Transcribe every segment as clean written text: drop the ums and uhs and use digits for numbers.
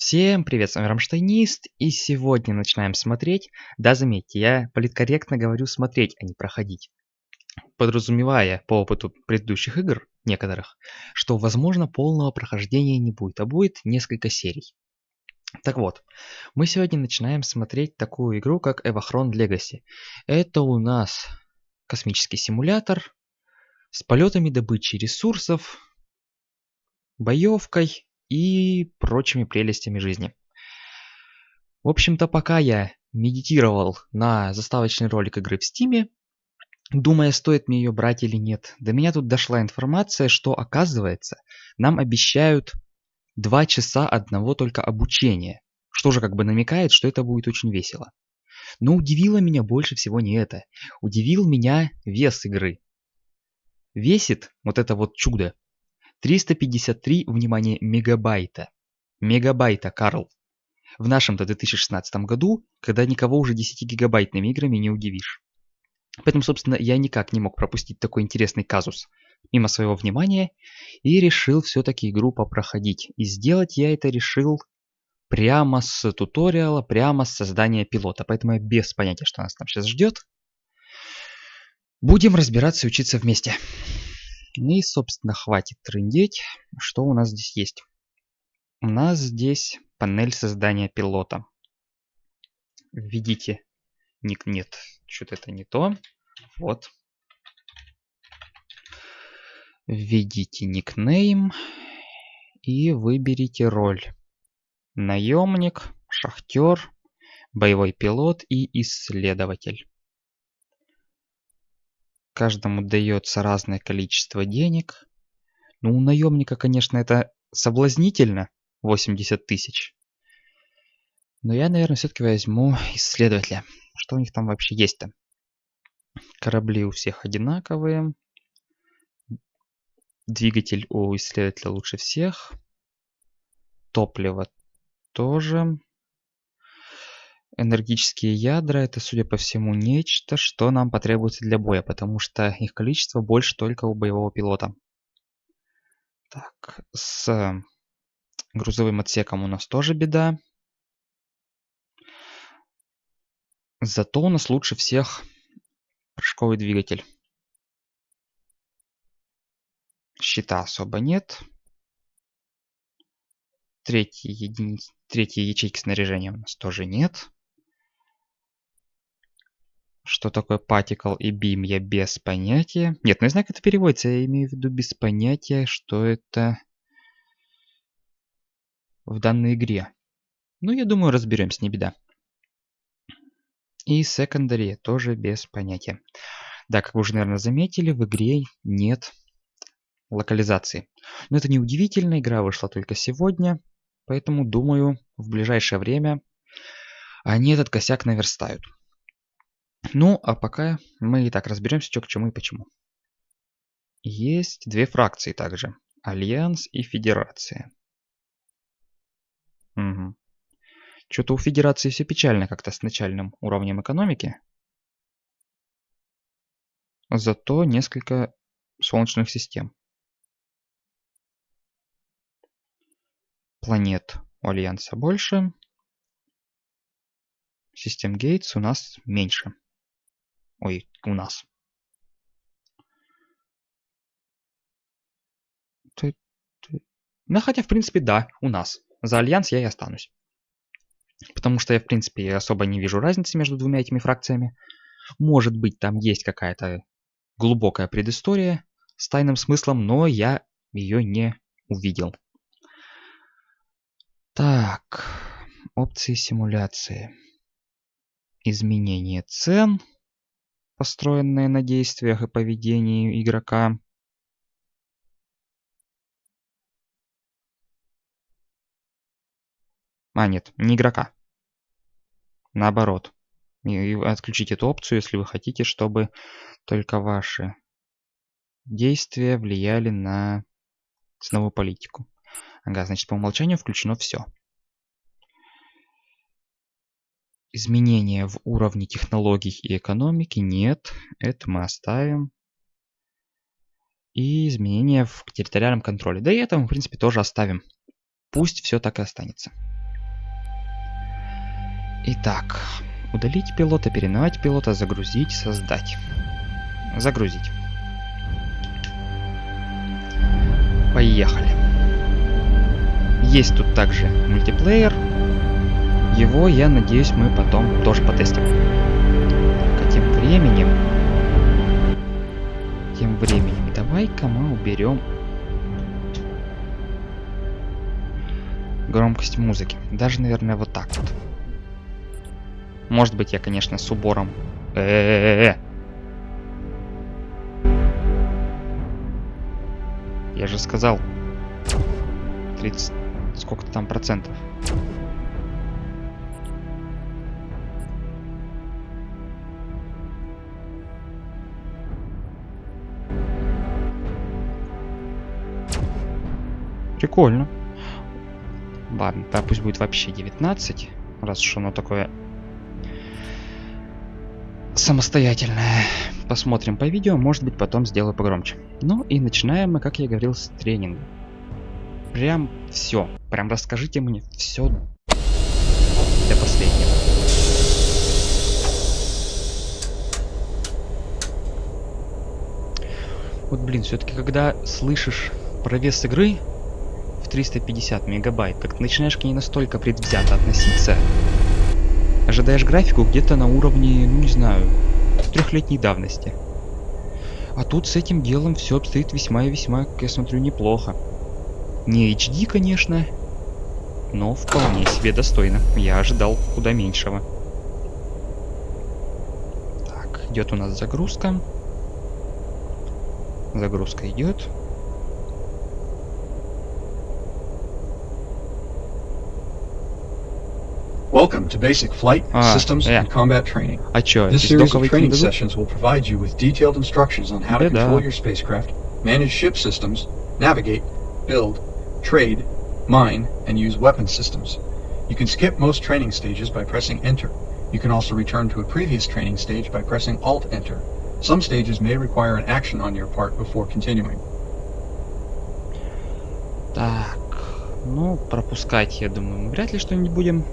Всем привет, с вами Рамштайнист, и сегодня начинаем смотреть. Да, заметьте, я политкорректно говорю смотреть, а не проходить. Подразумевая по опыту предыдущих игр, некоторых, что, возможно, полного прохождения не будет, а будет несколько серий. Так вот, мы сегодня начинаем смотреть такую игру, как Evochron Legacy. Это у нас космический симулятор с полетами добычи ресурсов, боевкой и прочими прелестями жизни. В общем-то, пока я медитировал на заставочный ролик игры в Стиме, думая, стоит мне ее брать или нет, до меня тут дошла информация, что, оказывается, нам обещают 2 часа одного только обучения, что же как бы намекает, что это будет очень весело. Но удивило меня больше всего не это. Удивил меня вес игры. Весит вот это вот чудо 353, внимание, мегабайта. Мегабайта, Карл. В нашем-то 2016 году, когда никого уже 10-гигабайтными играми не удивишь. Поэтому, собственно, я никак не мог пропустить такой интересный казус мимо своего внимания и решил все-таки игру попроходить. И сделать я это решил прямо с туториала, прямо с создания пилота. Поэтому я без понятия, что нас там сейчас ждет. Будем разбираться и учиться вместе. И, собственно, хватит трындеть. Что у нас здесь есть? У нас здесь панель создания пилота. Введите ник. Нет, что-то это не то. Вот. Введите никнейм и выберите роль. Наемник, шахтер, боевой пилот и исследователь. Каждому дается разное количество денег. Ну, у наемника, конечно, это соблазнительно. 80 тысяч. Но я, наверное, все-таки возьму исследователя. Что у них там вообще есть-то? Корабли у всех одинаковые. Двигатель у исследователя лучше всех. Топливо тоже. Энергетические ядра — это, судя по всему, нечто, что нам потребуется для боя, потому что их количество больше только у боевого пилота. Так, с грузовым отсеком у нас тоже беда. Зато у нас лучше всех прыжковый двигатель. Щита особо нет. Третьей ячейки снаряжения у нас тоже нет. Что такое particle и beam, я без понятия. Нет, ну я знаю, как это переводится. Я имею в виду без понятия, что это в данной игре. Ну, я думаю, разберемся, не беда. И secondary тоже без понятия. Да, как вы уже, наверное, заметили, в игре нет локализации. Но это не удивительно, игра вышла только сегодня. Поэтому, думаю, в ближайшее время они этот косяк наверстают. Ну, а пока мы и так разберемся, что к чему и почему. Есть две фракции также. Альянс и Федерация. Угу. Что-то у Федерации все печально как-то с начальным уровнем экономики. Зато несколько солнечных систем. Планет у Альянса больше. Систем Гейтс у нас меньше. Ой, у нас. Ну, хотя, в принципе, да, у нас. За Альянс я и останусь. Потому что я, в принципе, особо не вижу разницы между двумя этими фракциями. Может быть, там есть какая-то глубокая предыстория с тайным смыслом, но я ее не увидел. Так, опции симуляции. Изменение цен, построенные на действиях и поведении игрока. А, нет, не игрока. Наоборот. И отключить эту опцию, если вы хотите, чтобы только ваши действия влияли на ценовую политику. Ага, значит, по умолчанию включено все. Изменения в уровне технологий и экономики нет. Это мы оставим. И изменения в территориальном контроле. Да и это мы, в принципе, тоже оставим. Пусть все так и останется. Итак, удалить пилота, переименовать пилота, загрузить, создать. Загрузить. Поехали. Есть тут также мультиплеер. Его, я надеюсь, мы потом тоже потестим. Так, а тем временем, давай-ка мы уберем громкость музыки. Даже, наверное, вот так вот. Может быть, я, конечно, с убором. Я же сказал 30... Сколько-то там процентов. Прикольно. Ладно, да, пусть будет вообще 19, раз уж оно такое самостоятельное. Посмотрим по видео, может быть, потом сделаю погромче. Ну и начинаем мы, как я говорил, с тренинга. Прям все. Прям расскажите мне все до последнего. Вот, блин, все-таки, когда слышишь про вес игры в 350 мегабайт, как начинаешь к ней настолько предвзято относиться, ожидаешь графику где-то на уровне, ну не знаю, 3-летней давности. А тут с этим делом все обстоит весьма и весьма, как я смотрю, неплохо. Не HD, конечно, но вполне себе достойно. Я ожидал куда меньшего. Так, идет у нас загрузка. Загрузка идет. Welcome to Basic Flight, Systems, and Combat Training. А чё, This series of training sessions will provide you with detailed instructions on how to control your spacecraft, manage ship systems, navigate, build, trade, mine, and use weapon systems. You can skip most training stages by pressing Enter. You can also return to a previous training stage by pressing Alt-Enter. Some stages may require an action on your part before continuing. Так, ну, пропускать, я думаю, мы вряд ли что-нибудь будем.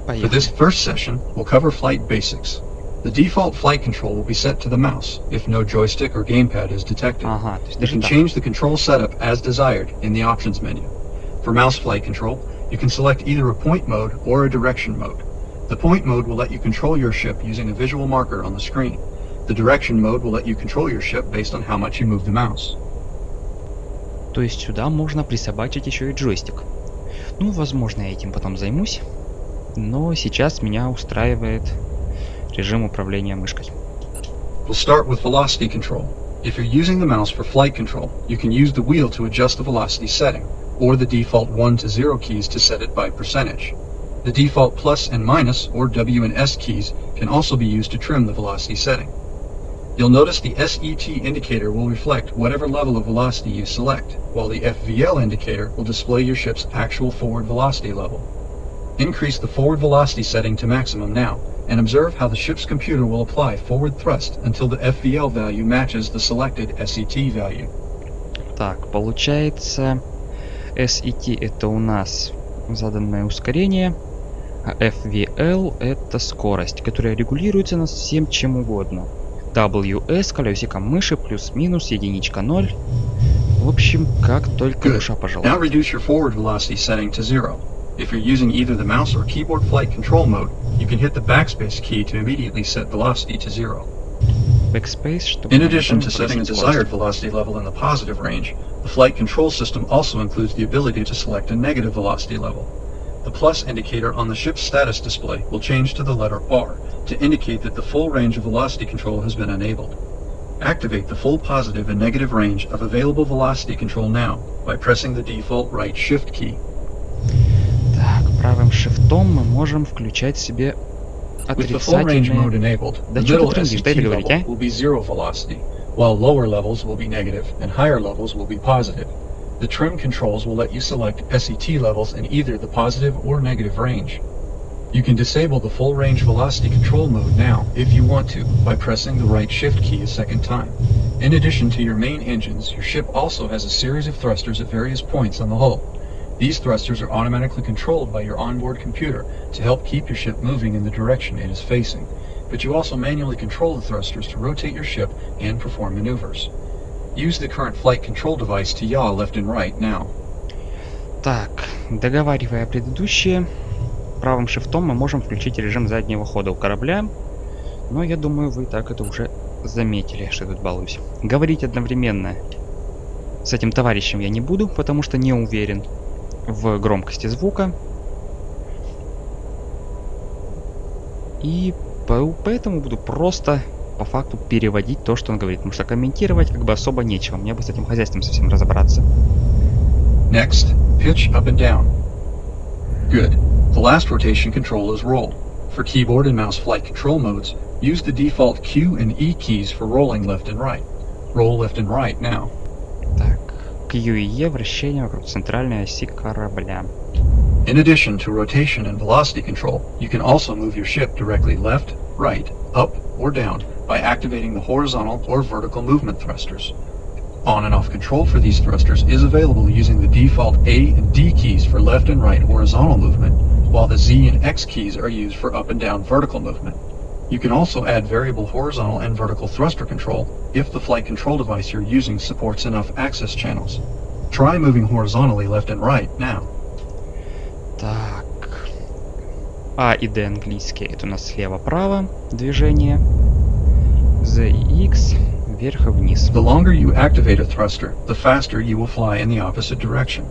For this first session, we'll cover flight basics. The default flight control will be set to the mouse if no joystick or gamepad is detected. You can change the control setup as desired in the options menu. For mouse flight control, you can select either a point mode or a direction mode. The point mode will let you control your ship using a visual marker on the screen. The direction mode will let you control your ship based on how much you move the mouse. То есть сюда можно присобачить еще и джойстик. Ну, возможно, я этим потом займусь. Но сейчас меня устраивает режим управления мышкой. We'll start with velocity control. If you're using the mouse for flight control, you can use the wheel to adjust the velocity setting, or the default 1 to 0 keys to set it by percentage. The default plus and minus, or W and S keys, can also be used to trim the velocity setting. You'll notice the SET indicator will reflect whatever level of velocity you select, while the FVL indicator will display your ship's actual forward velocity level. Increase the forward velocity setting to maximum now, and observe how the ship's computer will apply forward thrust until the FVL value matches the selected SET value. Так, получается, SET это у нас заданное ускорение, а FVL это скорость, которая регулируется над всем чем угодно. WS колесиком мыши, плюс-минус, единичка 0. В общем, как только душа пожелает. Now reduce your forward velocity setting to 0. If you're using either the mouse or keyboard flight control mode, you can hit the backspace key to immediately set velocity to 0. Backspace, чтобы in addition to setting a desired velocity level in the positive range, the flight control system also includes the ability to select a negative velocity level. The plus indicator on the ship's status display will change to the letter R to indicate that the full range of velocity control has been enabled. Activate the full positive and negative range of available velocity control now by pressing the default right shift key. Так, правым шифтом мы можем включать себе отрицательные... Да что ты трендишь, дай договорить, а? Will be zero velocity, while lower levels will be negative and higher levels will be positive. The trim controls will let you select SET levels in either the positive or negative range. You can disable the full range velocity control mode now, if you want to, by pressing the right shift key a second time. In addition to your main engines, your ship also has a series of thrusters at various points on the hull. These thrusters are automatically controlled by your onboard computer to help keep your ship moving in the direction it is facing, but you also manually control the thrusters to rotate your ship and perform maneuvers. Use the current flight control device to yaw left and right now. Так, договаривая предыдущее, правым шифтом мы можем включить режим заднего хода у корабля, но я думаю, вы так это уже заметили, что я тут балуюсь. Говорить одновременно с этим товарищем я не буду, потому что не уверен в громкости звука. И поэтому буду просто по факту переводить то, что он говорит, потому что комментировать как бы особо нечего. Мне бы с этим хозяйством совсем разобраться. Next, pitch up and down. Good. The last rotation control is roll. For keyboard and mouse flight control modes, use the default Q and E keys for rolling left and right. Roll left and right now. Так, Q и E вращение вокруг центральной оси корабля. In addition to rotation and velocity control, you can also move your ship directly left, right, up, or down by activating the horizontal or vertical movement thrusters. On and off control for these thrusters is available using the default A and D keys for left and right horizontal movement, while the Z and X keys are used for up and down vertical movement. You can also add variable horizontal and vertical thruster control if the flight control device you're using supports enough access channels. Try moving horizontally left and right now. Так. А и D английские. Это у нас слева-право движение. Z и X вверх и вниз. The longer you activate a thruster, the faster you will fly in the opposite direction.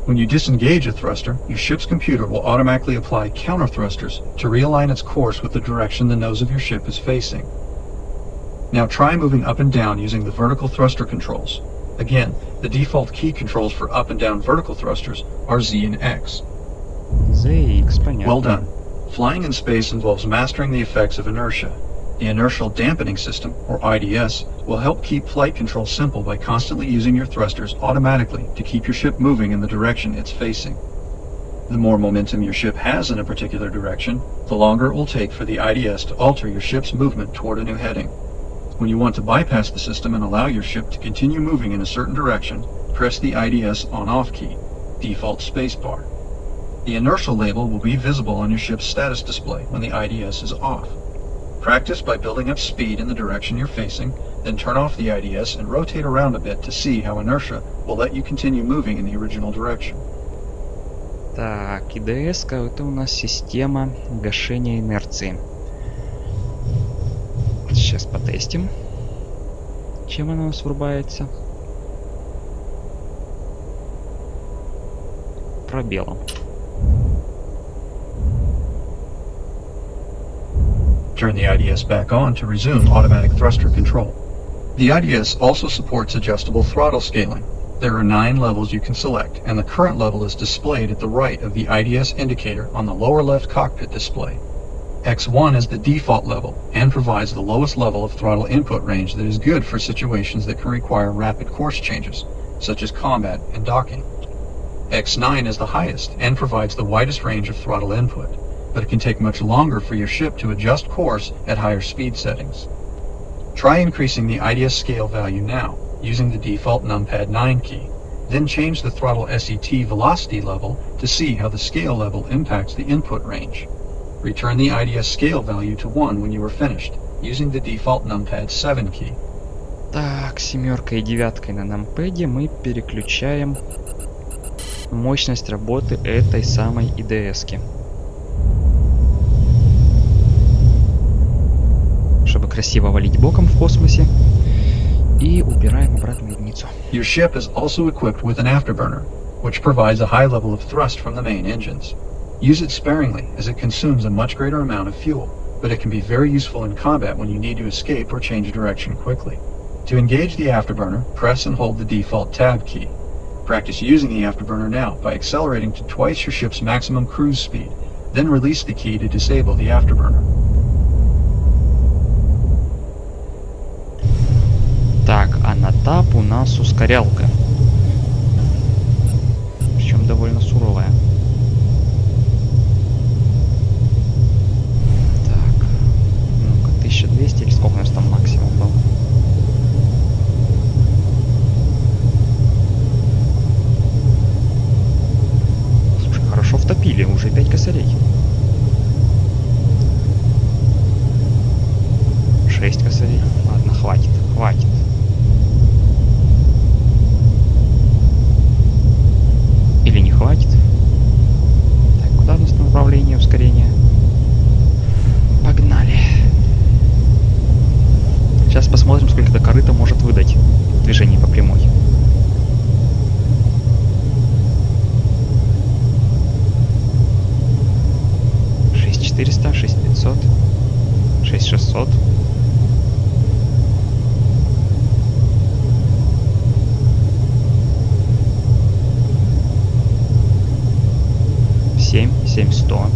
When you disengage a thruster, your ship's computer will automatically apply counter thrusters to realign its course with the direction the nose of your ship is facing. Now try moving up and down using the vertical thruster controls. Again, the default key controls for up and down vertical thrusters are Z and X. Z и X, понятно. Well done. Flying in space involves mastering the effects of inertia. The Inertial Dampening System, or IDS, will help keep flight control simple by constantly using your thrusters automatically to keep your ship moving in the direction it's facing. The more momentum your ship has in a particular direction, the longer it will take for the IDS to alter your ship's movement toward a new heading. When you want to bypass the system and allow your ship to continue moving in a certain direction, press the IDS on-off key, default spacebar. The inertial label will be visible on your ship's status display when the IDS is off. Practice by building up speed in the direction you're facing, then turn off the IDS and rotate around a bit to see how inertia will let you continue moving in the original direction. Так, ИДС-ка это у нас система гашения инерции. Сейчас потестим, чем она у нас врубается. Пробелом. Turn the IDS back on to resume automatic thruster control. The IDS also supports adjustable throttle scaling. There are 9 levels you can select, and the current level is displayed at the right of the IDS indicator on the lower left cockpit display. X1 is the default level and provides the lowest level of throttle input range that is good for situations that can require rapid course changes, such as combat and docking. X9 is the highest and provides the widest range of throttle input, but it can take much longer for your ship to adjust course at higher speed settings. Try increasing the IDS scale value now, using the default numpad 9 key. Then change the throttle SET velocity level to see how the scale level impacts the input range. Return the IDS scale value to 1 when you are finished, using the default numpad 7 key. Так, 7 и 9 на нампеде мы переключаем мощность работы этой самой ИДС-ки. Чтобы красиво валить боком в космосе. И убираем обратно в единицу. Your ship is also equipped with an afterburner, which provides a high level of thrust from the main engines. Use it sparingly, as it consumes a much greater amount of fuel, but it can be very useful in combat when you need to escape or change direction quickly. To engage the afterburner, press and hold the default tab key. Practice using the afterburner now by accelerating to twice your ship's maximum cruise speed, then release the key to disable the afterburner. Так, а на тап у нас ускорялка. Причем довольно суровая. Так, ну-ка, 1200 или сколько у нас там максимум был? 6400, 6500, 6600. Семь 7100.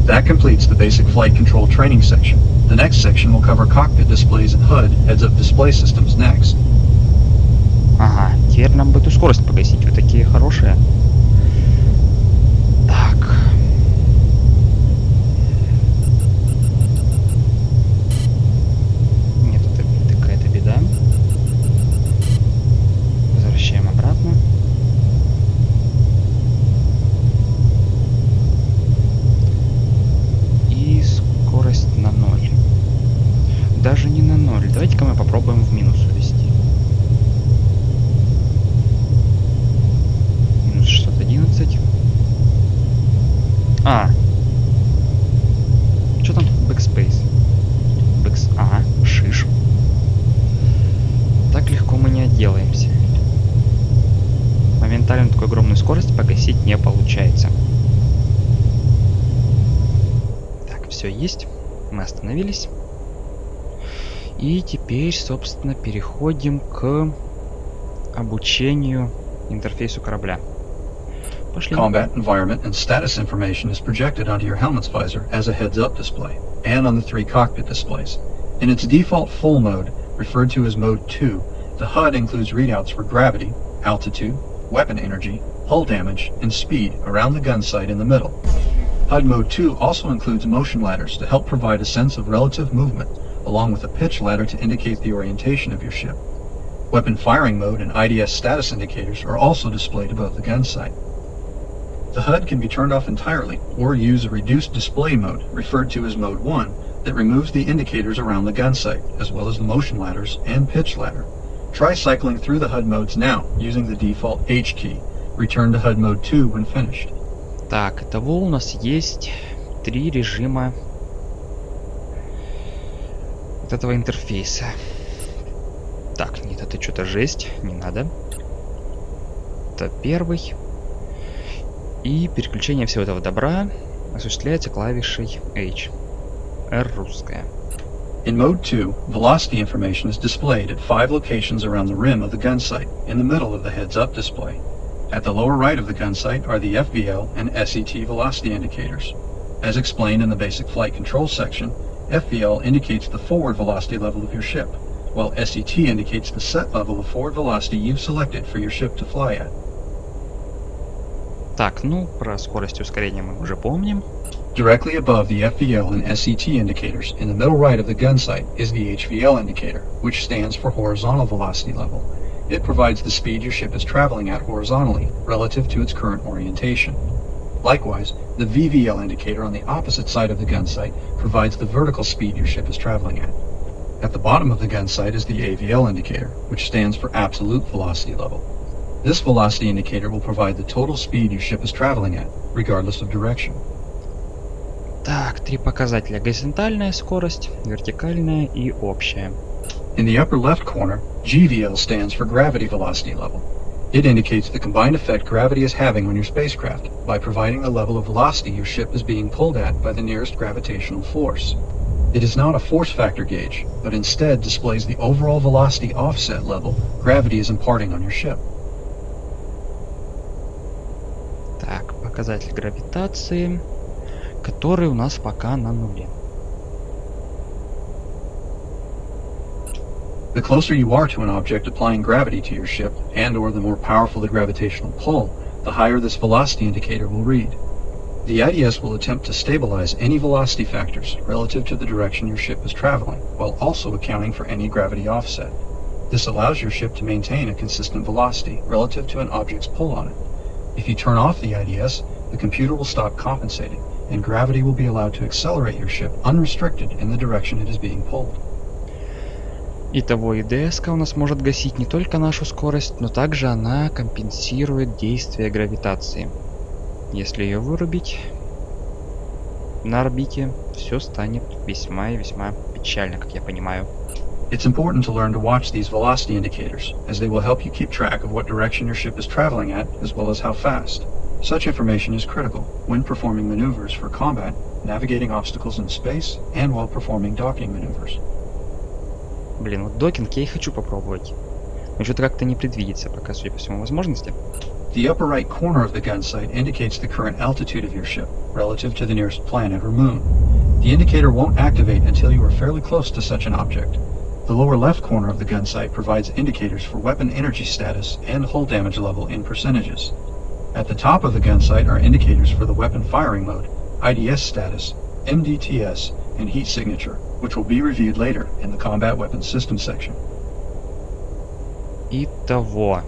That completes the basic flight control training section. The next section will cover cockpit displays and HUD heads-up display systems next. Ага, теперь нам бы эту скорость погасить. Вы такие хорошие. Так. Нет, это какая-то беда. Возвращаем обратно. И скорость на 0. Даже не на 0. Давайте-ка мы попробуем в минус увести. Минус 611. Что там? Backspace. Ага, шиш. Так легко мы не отделаемся. Моментально такую огромную скорость погасить не получается. Так, все есть. Мы остановились. И теперь, собственно, переходим к обучению интерфейсу корабля. Пошли. Combat environment and status information is projected onto your helmet's visor as a heads-up display, and on the 3 cockpit displays. In its default full mode, referred to as Mode 2, the HUD includes readouts for gravity, altitude, weapon energy, hull damage, and speed around the gun sight in the middle. HUD Mode 2 also includes motion ladders to help provide a sense of relative movement, along with a pitch ladder to indicate the orientation of your ship. Weapon firing mode and IDS status indicators are also displayed above the gun sight. The HUD can be turned off entirely, or use a reduced display mode, referred to as Mode 1, that removes the indicators around the gun sight, as well as the motion ladders and pitch ladder. Try cycling through the HUD modes now, using the default H key. Return to HUD Mode 2 when finished. Так, итого у нас есть 3 режима вот этого интерфейса. Так, нет, это что-то жесть, не надо. Это первый. И переключение всего этого добра осуществляется клавишей H. R русская. In Mode 2, velocity information is displayed at 5 locations around the rim of the gun sight, in the middle of the heads-up display. At the lower right of the gun sight are the FVL and SET velocity indicators. As explained in the basic flight control section, FVL indicates the forward velocity level of your ship, while SET indicates the set level of forward velocity you've selected for your ship to fly at. Так, ну, про скорость и ускорение мы уже помним. Directly above the FVL and SET indicators, in the middle right of the gun sight, is the HVL indicator, which stands for horizontal velocity level. It provides the speed your ship is traveling at horizontally, relative to its current orientation. Likewise, the VVL indicator on the opposite side of the gun sight provides the vertical speed your ship is traveling at. At the bottom of the gun sight is the AVL indicator, which stands for absolute velocity level. This velocity indicator will provide the total speed your ship is traveling at, regardless of direction. Так, 3 показателя. Горизонтальная скорость, вертикальная и общая. In the upper left corner, GVL stands for gravity velocity level. It indicates the combined effect gravity is having on your spacecraft by providing the level of velocity your ship is being pulled at by the nearest gravitational force. It is not a force factor gauge, but instead displays the overall velocity offset level gravity is imparting on your ship. Так, показатель гравитации, который у нас пока на нуле. The closer you are to an object applying gravity to your ship, and/or the more powerful the gravitational pull, the higher this velocity indicator will read. The IDS will attempt to stabilize any velocity factors relative to the direction your ship is traveling, while also accounting for any gravity offset. This allows your ship to maintain a consistent velocity relative to an object's pull on it. If you turn off the IDS, the computer will stop compensating, and gravity will be allowed to accelerate your ship unrestricted in the direction it is being pulled. Итого ИДС-ка у нас может гасить не только нашу скорость, но также она компенсирует действие гравитации. Если ее вырубить, на орбите, все станет весьма и весьма печально, как я понимаю. It's important to learn to watch these velocity indicators, as they will help you keep track of what direction your ship is traveling at, as well as how fast. Such information is critical when performing maneuvers for combat, navigating obstacles in space, and while performing docking maneuvers. Блин, вот докинг я и хочу попробовать. Но что-то как-то не предвидится пока, судя по всему, возможности. The upper right corner of the gun sight indicates the current altitude of your ship, relative to the nearest planet or moon. The indicator won't activate until you are fairly close to such an object. The lower left corner of the gun sight provides indicators for weapon energy status and hull damage level in percentages. At the top of the gun sight are indicators for the weapon firing mode, IDS status, MDTS, and heat signature, which will be reviewed later in the Combat Weapons System section. Итого.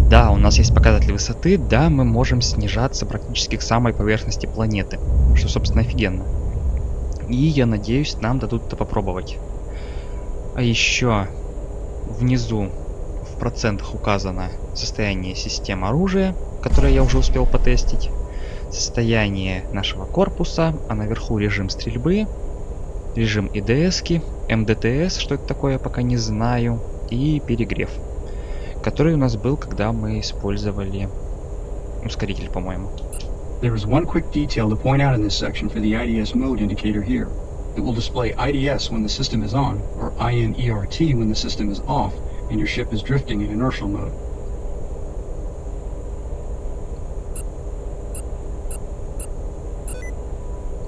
Да, у нас есть показатель высоты, да, мы можем снижаться практически к самой поверхности планеты, что, собственно, офигенно. И, я надеюсь, нам дадут это попробовать. А еще внизу в процентах указано состояние систем оружия, которое я уже успел потестить, состояние нашего корпуса, а наверху режим стрельбы, режим ИДС-ки, МДТС, что это такое, я пока не знаю, и перегрев, который у нас был, когда мы использовали ускоритель, по-моему. There is one quick detail to point out in this section for the IDS mode indicator here. It will display IDS when the system is on, or INERT when the system is off, and your ship is drifting in inertial mode.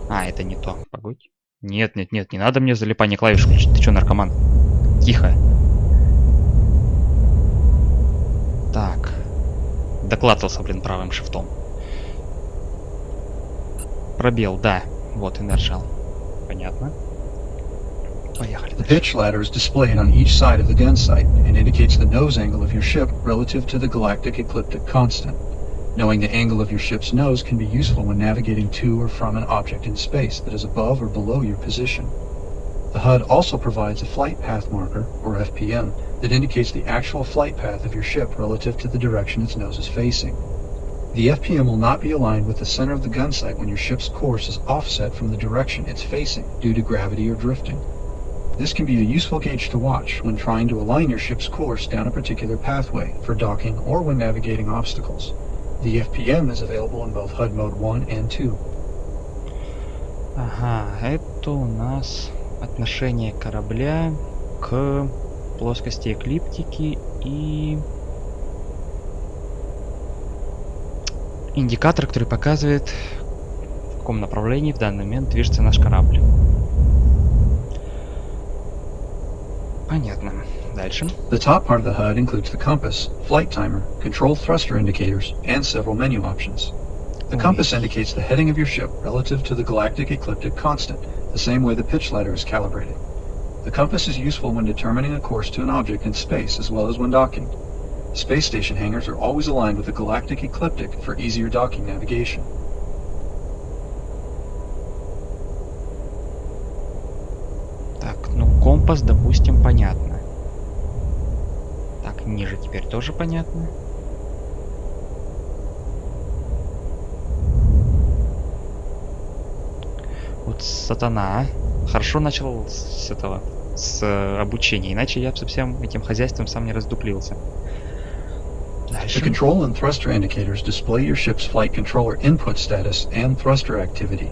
А, это не то. Погодь. Нет, нет, нет, не надо мне залипание клавиш включить. Ты чё, наркоман? Тихо. Так. Доклацался, блин, правым шифтом. Пробел, да. Вот, inertial. Понятно. Поехали. The pitch ladder is displayed on each side of the gun sight and indicates the nose angle of your ship relative to the galactic ecliptic constant. Knowing the angle of your ship's nose can be useful when navigating to or from an object in space that is above or below your position. The HUD also provides a flight path marker, or FPM, that indicates the actual flight path of your ship relative to the direction its nose is facing. The FPM will not be aligned with the center of the gun sight when your ship's course is offset from the direction it's facing due to gravity or drifting. This can be a useful gauge to watch when trying to align your ship's course down a particular pathway for docking or when navigating obstacles. The FPM is available in both HUD Mode 1 and 2. Ага, это у нас отношение корабля к плоскости эклиптики и индикатор, который показывает, в каком направлении в данный момент движется наш корабль. Понятно. Дальше. The top part of the HUD includes the compass, flight timer, control thruster indicators, and several menu options. The compass indicates the heading of your ship relative to the galactic ecliptic constant, the same way the pitch ladder is calibrated. The compass is useful when determining a course to an object in space as well as when docking. Space station hangars are always aligned with the galactic ecliptic for easier docking navigation. Так, ну компас, допустим, понятно. Так, ниже теперь тоже понятно. Вот сатана. Хорошо начал с этого, с обучения, иначе я бы со всем этим хозяйством сам не раздуплился. The control and thruster indicators display your ship's flight controller input status and thruster activity.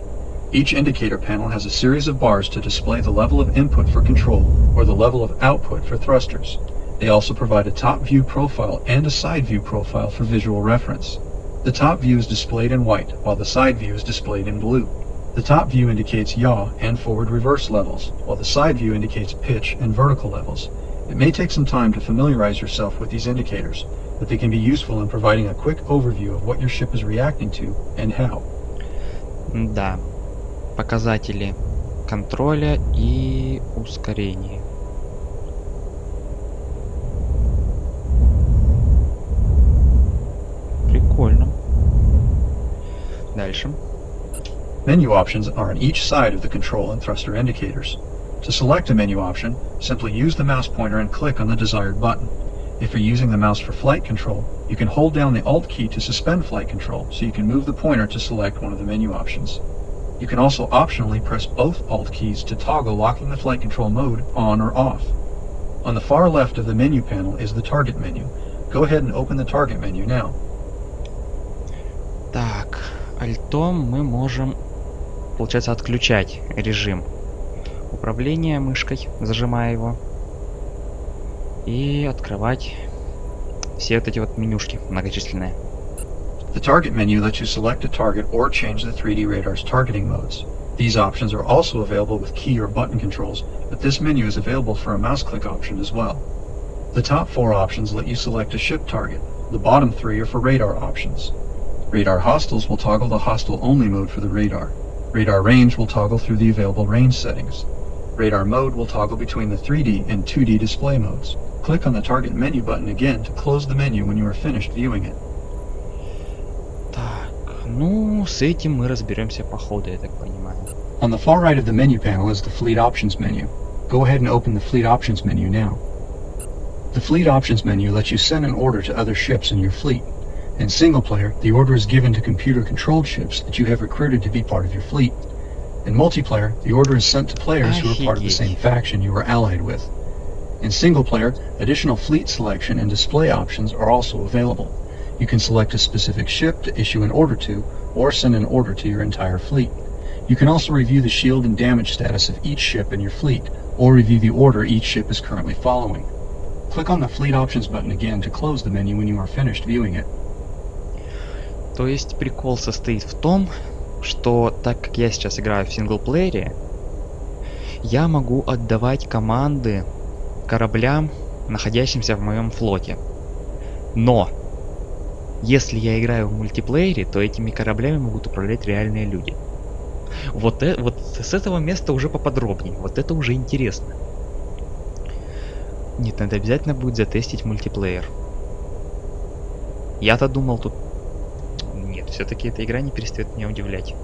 Each indicator panel has a series of bars to display the level of input for control or the level of output for thrusters. They also provide a top view profile and a side view profile for visual reference. The top view is displayed in white, while the side view is displayed in blue. The top view indicates yaw and forward reverse levels, while the side view indicates pitch and vertical levels. It may take some time to familiarize yourself with these indicators, but they can be useful in providing a quick overview of what your ship is reacting to and how. Да. Показатели контроля и ускорения. Прикольно. Дальше. Menu options are on each side of the control and thruster indicators. To select a menu option, simply use the mouse pointer and click on the desired button. If you're using the mouse for flight control, you can hold down the Alt key to suspend flight control, so you can move the pointer to select one of the menu options. You can also optionally press both Alt keys to toggle locking the flight control mode on or off. On the far left of the menu panel is the target menu. Go ahead and open the target menu now. Так, альтом мы можем, получается, отключать режим управления мышкой, зажимая его. И открывать все вот эти вот менюшки многочисленные. The target menu lets you select a target or change the 3D radar's targeting modes. These options are also available with key or button controls, but this menu is available for a mouse click option as well. The top 4 options let you select a ship target. The bottom 3 are for radar options. Radar hostiles will toggle the hostile only mode for the radar. Radar range will toggle through the available range settings. Radar mode will toggle between the 3D and 2D display modes. Click on the target menu button again to close the menu when you are finished viewing it. Так, ну, с этим мы разберемся по ходу, я так понимаю. On the far right of the menu panel is the Fleet Options menu. Go ahead and open the Fleet Options menu now. The Fleet Options menu lets you send an order to other ships in your fleet. In single player, the order is given to computer-controlled ships that you have recruited to be part of your fleet. In multiplayer, the order is sent to players who are part of the same faction you are allied with. In single player, additional fleet selection and display options are also available. You can select a specific ship to issue an order to, or send an order to your entire fleet. You can also review the shield and damage status of each ship in your fleet, or review the order each ship is currently following. Click on the Fleet Options button again to close the menu when you are finished viewing it. То есть прикол состоит в том, что так как я сейчас играю в синглплеере, я могу отдавать команды кораблям, находящимся в моем флоте. Но если я играю в мультиплеере, то этими кораблями могут управлять реальные люди. Вот с этого места уже поподробнее. Вот это уже интересно. Нет, надо обязательно будет затестить мультиплеер. Я-то думал тут... Нет, все-таки эта игра не перестает меня удивлять.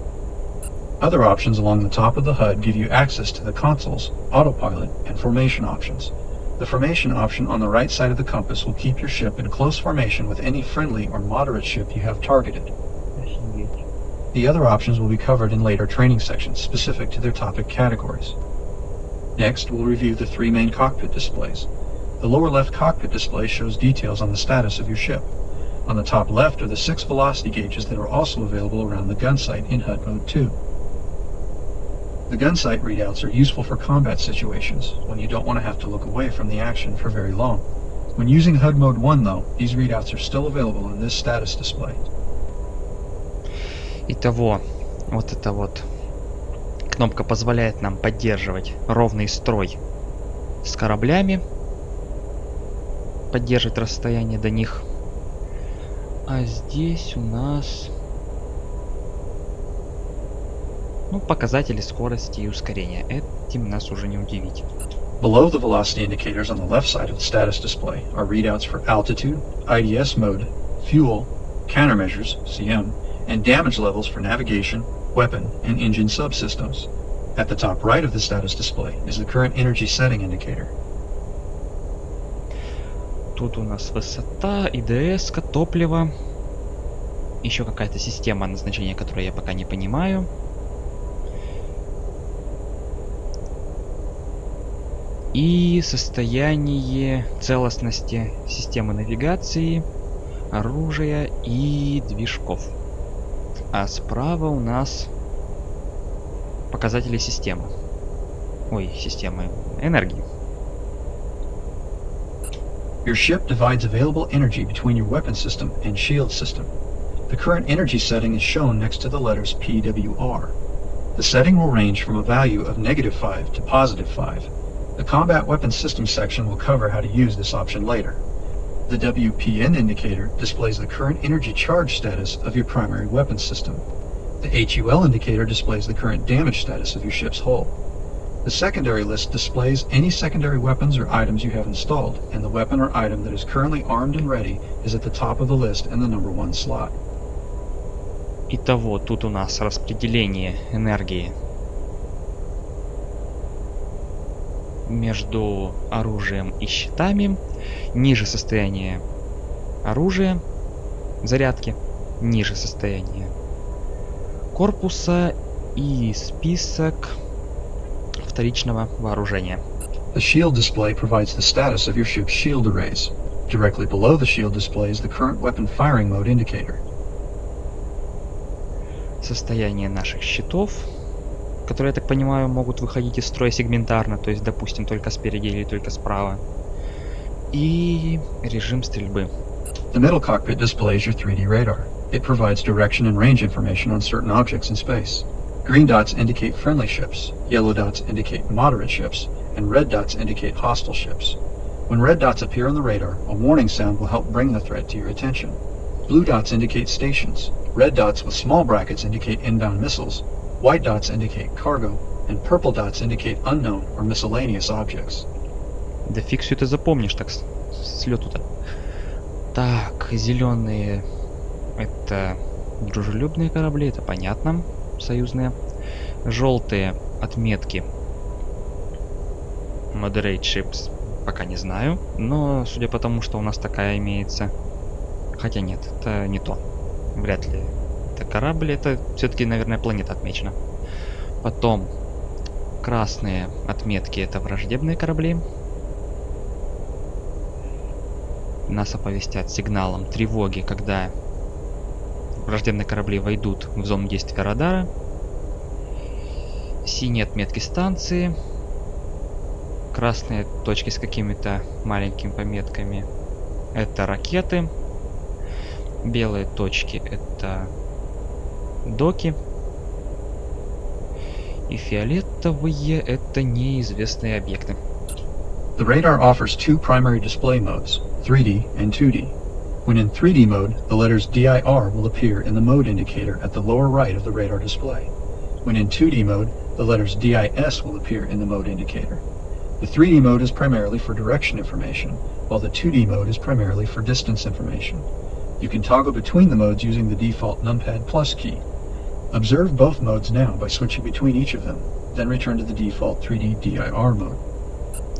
Other options along the top of the HUD give you access to the consoles, autopilot, and formation options. The formation option on the right side of the compass will keep your ship in close formation with any friendly or moderate ship you have targeted. The other options will be covered in later training sections specific to their topic categories. Next, we'll review the 3 main cockpit displays. The lower left cockpit display shows details on the status of your ship. On the top left are the 6 velocity gauges that are also available around the gun sight in HUD Mode 2. The gun sight readouts are useful for combat situations, when you don't want to have to look away from the action for very long. When using HUD Mode 1 though, these readouts are still available in this status display. Итого, вот эта вот кнопка позволяет нам поддерживать ровный строй с кораблями, поддерживать расстояние до них. А здесь у нас... Ну, показатели скорости и ускорения. Этим нас уже не удивить. Below the velocity indicators on the left side of the status display are readouts for altitude, IDS mode, fuel, countermeasures, CM, and damage levels for navigation, weapon, and engine subsystems. At the top right of the status display is the current energy setting indicator. Тут у нас высота, ИДС, топливо. Еще какая-то система назначения, которую я пока не понимаю. И состояние целостности системы навигации, оружия и движков. А справа у нас показатели системы. Ой, системы энергии. Your ship divides available energy between your weapon system and shield system. The current energy setting is shown next to the letters PWR. The setting will range from a value of -5 to +5. The Combat Weapons System section will cover how to use this option later. The WPN indicator displays the current energy charge status of your primary weapon system. The HUL indicator displays the current damage status of your ship's hull. The secondary list displays any secondary weapons or items you have installed, and the weapon or item that is currently armed and ready is at the top of the list in the number 1 slot. Итого, тут у нас распределение энергии между оружием и щитами, ниже состояние оружия, зарядки, ниже состояние корпуса И список вторичного вооружения. The shield display provides the status of your ship's shield arrays. Directly below the shield display is the current weapon firing mode indicator. Состояние наших щитов, которые, я так понимаю, могут выходить из строя сегментарно, то есть, допустим, только спереди или только справа. И режим стрельбы. The middle cockpit displays your 3D radar. It provides direction and range information on certain objects in space. Green dots indicate friendly ships, yellow dots indicate moderate ships, and red dots indicate hostile ships. When red dots appear on the radar, a warning sound will help bring the threat to your attention. Blue dots indicate stations, red dots with small brackets indicate inbound missiles, white dots indicate cargo, and purple dots indicate unknown or miscellaneous objects. Да фиг все это запомнишь так с лету-то. Так, зеленые это дружелюбные корабли, это понятно, союзные. Желтые отметки Moderate Ships пока не знаю, но судя по тому, что у нас такая имеется, хотя нет, это не то, вряд ли это корабль, это все-таки, наверное, планета отмечена. Потом красные отметки это враждебные корабли. Нас оповестят сигналом тревоги, когда враждебные корабли войдут в зону действия радара. Синие отметки станции. Красные точки с какими-то маленькими пометками — это ракеты. Белые точки — это доки. И фиолетовые — это неизвестные объекты. The radar offers two primary display modes, 3D and 2D. When in 3D mode, the letters DIR will appear in the mode indicator at the lower right of the radar display. When in 2D mode, the letters DIS will appear in the mode indicator. The 3D mode is primarily for direction information, while the 2D mode is primarily for distance information. You can toggle between the modes using the default numpad plus key. Observe both modes now by switching between each of them, then return to the default 3D DIR mode.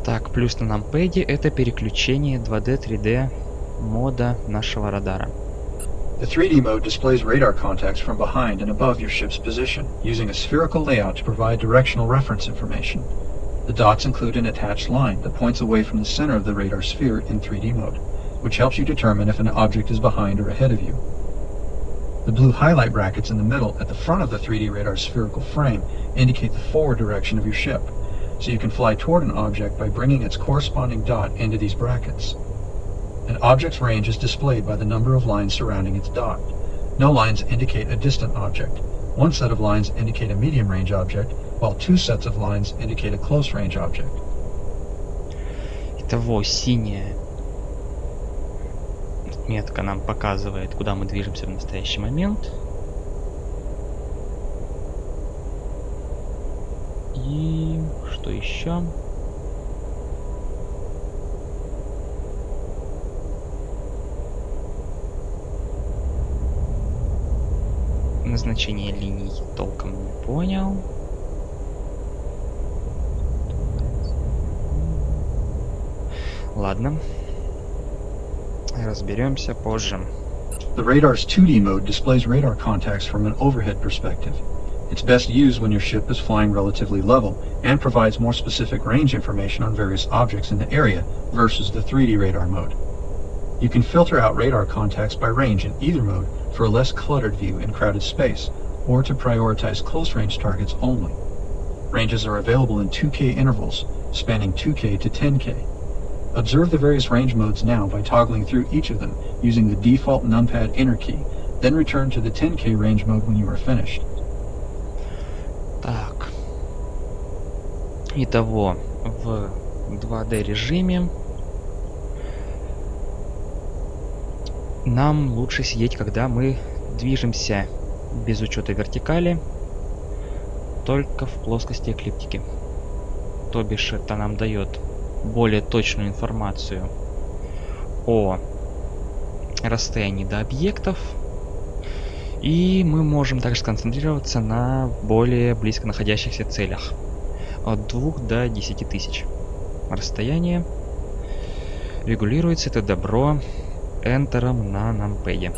Так, плюс на нампэде это переключение 2D, 3D мода нашего радара. The 3D mode displays radar contacts from behind and above your ship's position, using a spherical layout to provide directional reference information. The dots include an attached line that points away from the center of the radar sphere in 3D mode, which helps you determine if an object is behind or ahead of you. The blue highlight brackets in the middle at the front of the 3D radar's spherical frame indicate the forward direction of your ship, so you can fly toward an object by bringing its corresponding dot into these brackets. An object's range is displayed by the number of lines surrounding its dot. No lines indicate a distant object. One set of lines indicate a medium-range object, while two sets of lines indicate a close-range object. Итого, синяя отметка нам показывает, куда мы движемся в настоящий момент. И что еще? Назначение линий толком не понял. Ладно. Разберемся позже. The radar's 2D mode displays radar contacts from an overhead perspective. It's best used when your ship is flying relatively level and provides more specific range information on various objects in the area versus the 3D radar mode. You can filter out radar contacts by range in either mode for a less cluttered view in crowded space, or to prioritize close-range targets only. Ranges are available in 2K intervals, spanning 2K to 10K. Observe the various range modes now by toggling through each of them using the default numpad enter key, then return to the 10K range mode when you are finished. Так. Итого, в 2D режиме нам лучше сидеть, когда мы движемся без учета вертикали, только в плоскости эклиптики. То бишь это нам дает более точную информацию о расстоянии до объектов, и мы можем также сконцентрироваться на более близко находящихся целях от 2 до 10 тысяч. Расстояние регулируется это добро энтером на нампэде.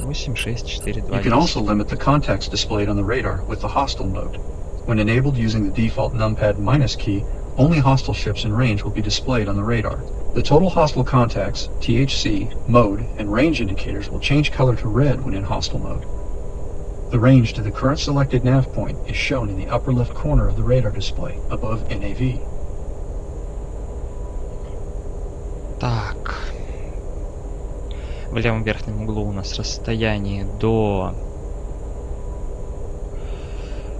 8, 6, 4, 2, You can also limit the context displayed on the radar with the hostile mode. When enabled using the default numpad minus key, only hostile ships in range will be displayed on the radar. The total hostile contacts, THC, mode, and range indicators will change color to red when in hostile mode. The range to the current selected nav point is shown in the upper left corner of the radar display above NAV. Так. В левом верхнем углу у нас расстояние до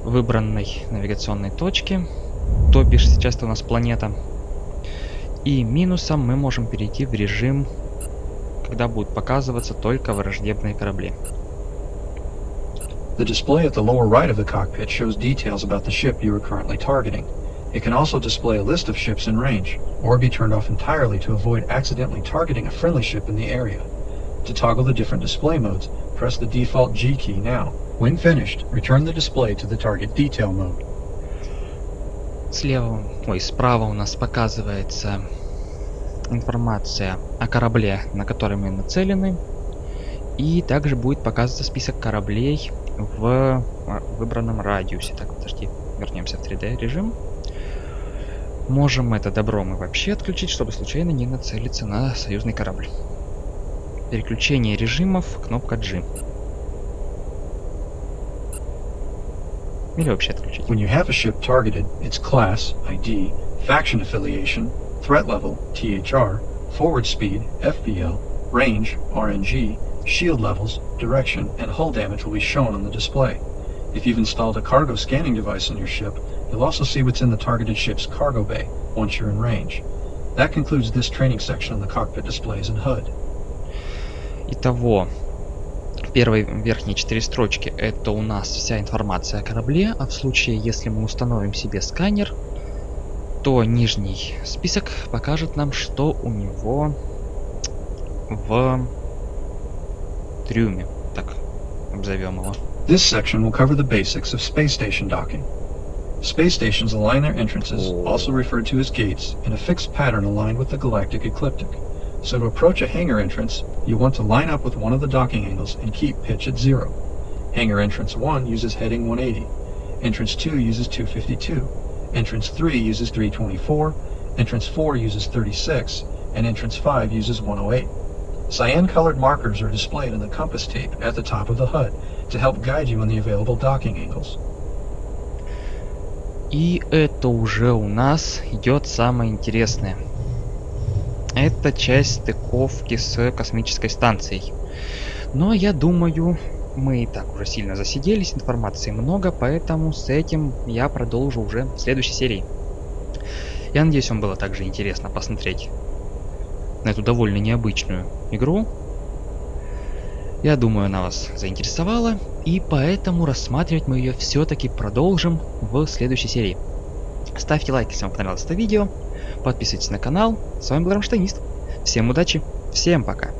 выбранной навигационной точки. То бишь сейчас это у нас планета. И минусом мы можем перейти в режим, когда будут показываться только враждебные корабли. The display at the lower right of the cockpit shows details about the ship you are currently targeting. It can also display a list of ships in range, or be turned off entirely to avoid accidentally targeting a friendly ship in the area. To toggle the different display modes, press the default G key now. When finished, return the display to the target detail mode. Справа у нас показывается информация о корабле, на который мы нацелены. И также будет показываться список кораблей в выбранном радиусе. Так, подожди, вернемся в 3D режим. Можем это добро мы вообще отключить, чтобы случайно не нацелиться на союзный корабль. Переключение режимов, кнопка G. Или вообще отключить. When you have a ship targeted, its class, ID, faction affiliation, threat level, THR, forward speed, FBL, range, RNG, shield levels, direction, and hull damage will be shown on the display. If you've installed a cargo scanning device on your ship, you'll also see what's in the targeted ship's cargo bay once you're in range. That concludes this training section on the cockpit displays and HUD. Итого, первые верхние 4 строчки это у нас вся информация о корабле, а в случае, если мы установим себе сканер, то нижний список покажет нам, что у него в трюме, так обзовем его. This section will cover the basics of space station docking. Space stations align their entrances, also referred to as gates, in a fixed pattern aligned with the galactic ecliptic. So to approach a hangar entrance, you want to line up with one of the docking angles and keep pitch at 0. Hangar entrance 1 uses heading 180. Entrance 2 uses 252. Entrance 3 uses 324. Entrance 4 uses 36. And entrance 5 uses 108. Cyan-colored markers are displayed on the compass tape at the top of the HUD to help guide you on the available docking angles. И это уже у нас идет самое интересное. Это часть стыковки с космической станцией. Но я думаю, мы и так уже сильно засиделись, информации много, поэтому с этим я продолжу уже в следующей серии. Я надеюсь, вам было также интересно посмотреть на эту довольно необычную игру. Я думаю, она вас заинтересовала, и поэтому рассматривать мы ее все-таки продолжим в следующей серии. Ставьте лайк, если вам понравилось это видео. Подписывайтесь на канал. С вами был Рамштайнист. Всем удачи, всем пока.